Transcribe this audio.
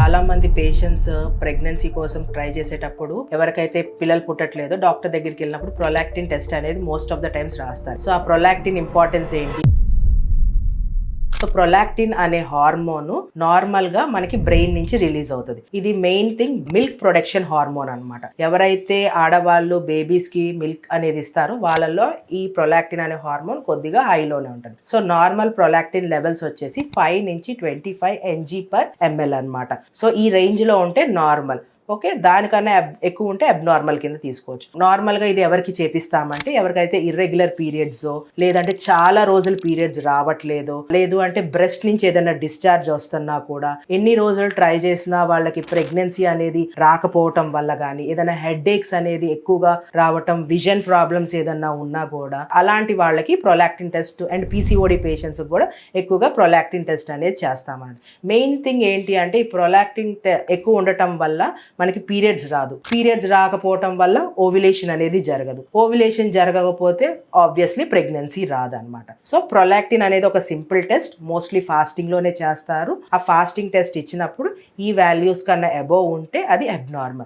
చాలా మంది patients pregnancy కోసం ట్రై చేసేటప్పుడు ఎవరికైతే పిల్లలు పుట్టట్లేదో డాక్టర్ దగ్గరికి వెళ్ళినప్పుడు ప్రొలాక్టిన్ టెస్ట్ అనేది మోస్ట్ ఆఫ్ ద టైమ్స్ రాస్తారు. సో ఆ ప్రొలాక్టిన్ ఇంపార్టెన్స్ ఏంటి? సో ప్రొలాక్టిన్ అనే హార్మోన్ నార్మల్ గా మనకి బ్రెయిన్ నుంచి రిలీజ్ అవుతుంది. ఇది main thing milk production hormone అన్నమాట. ఎవరైతే ఆడవాళ్ళు బేబీస్ కి మిల్క్ అనేది ఇస్తారో వాళ్ళలో ఈ ప్రొలాక్టిన్ అనే హార్మోన్ కొద్దిగా హైలోనే ఉంటుంది. సో నార్మల్ ప్రొలాక్టిన్ లెవెల్స్ వచ్చేసి 5 నుంచి 25 mg/ml అన్నమాట. సో ఈ రేంజ్ లో ఉంటే నార్మల్. ఓకే, దానికన్నా ఎక్కువ ఉంటే అబ్నార్మల్ కింద తీసుకోవచ్చు. నార్మల్గా ఇది ఎవరికి చేపిస్తామంటే ఎవరికైతే ఇర్రెగ్యులర్ పీరియడ్స్ లేదంటే చాలా రోజులు పీరియడ్స్ రావట్లేదు, లేదు అంటే బ్రెస్ట్ నుంచి ఏదైనా డిశ్చార్జ్ వస్తున్నా కూడా ఎన్ని రోజులు ట్రై చేసినా వాళ్ళకి ప్రెగ్నెన్సీ అనేది రాకపోవటం వల్ల కానీ, ఏదైనా హెడ్ ఏక్స్ అనేది ఎక్కువగా రావటం, విజన్ ప్రాబ్లమ్స్ ఏదన్నా ఉన్నా కూడా అలాంటి వాళ్ళకి prolactin test and PCOD patients కూడా ఎక్కువగా ప్రొలాక్టిన్ టెస్ట్ అనేది చేస్తామండి. మెయిన్ థింగ్ ఏంటి అంటే ఈ ప్రొలాక్టిన్ ఎక్కువ ఉండటం వల్ల మనకి పీరియడ్స్ రాదు. పీరియడ్స్ రాకపోవటం వల్ల ఓవ్యులేషన్ అనేది జరగదు. ఓవ్యులేషన్ జరగకపోతే ఆబ్వియస్లీ ప్రెగ్నెన్సీ రాదన్నమాట. సో ప్రొలాక్టిన్ అనేది ఒక సింపుల్ టెస్ట్, మోస్ట్లీ ఫాస్టింగ్ లోనే చేస్తారు. ఆ ఫాస్టింగ్ టెస్ట్ ఇచ్చినప్పుడు ఈ వాల్యూస్ కన్నా అబోవ్ ఉంటే అది అబ్నార్మల్.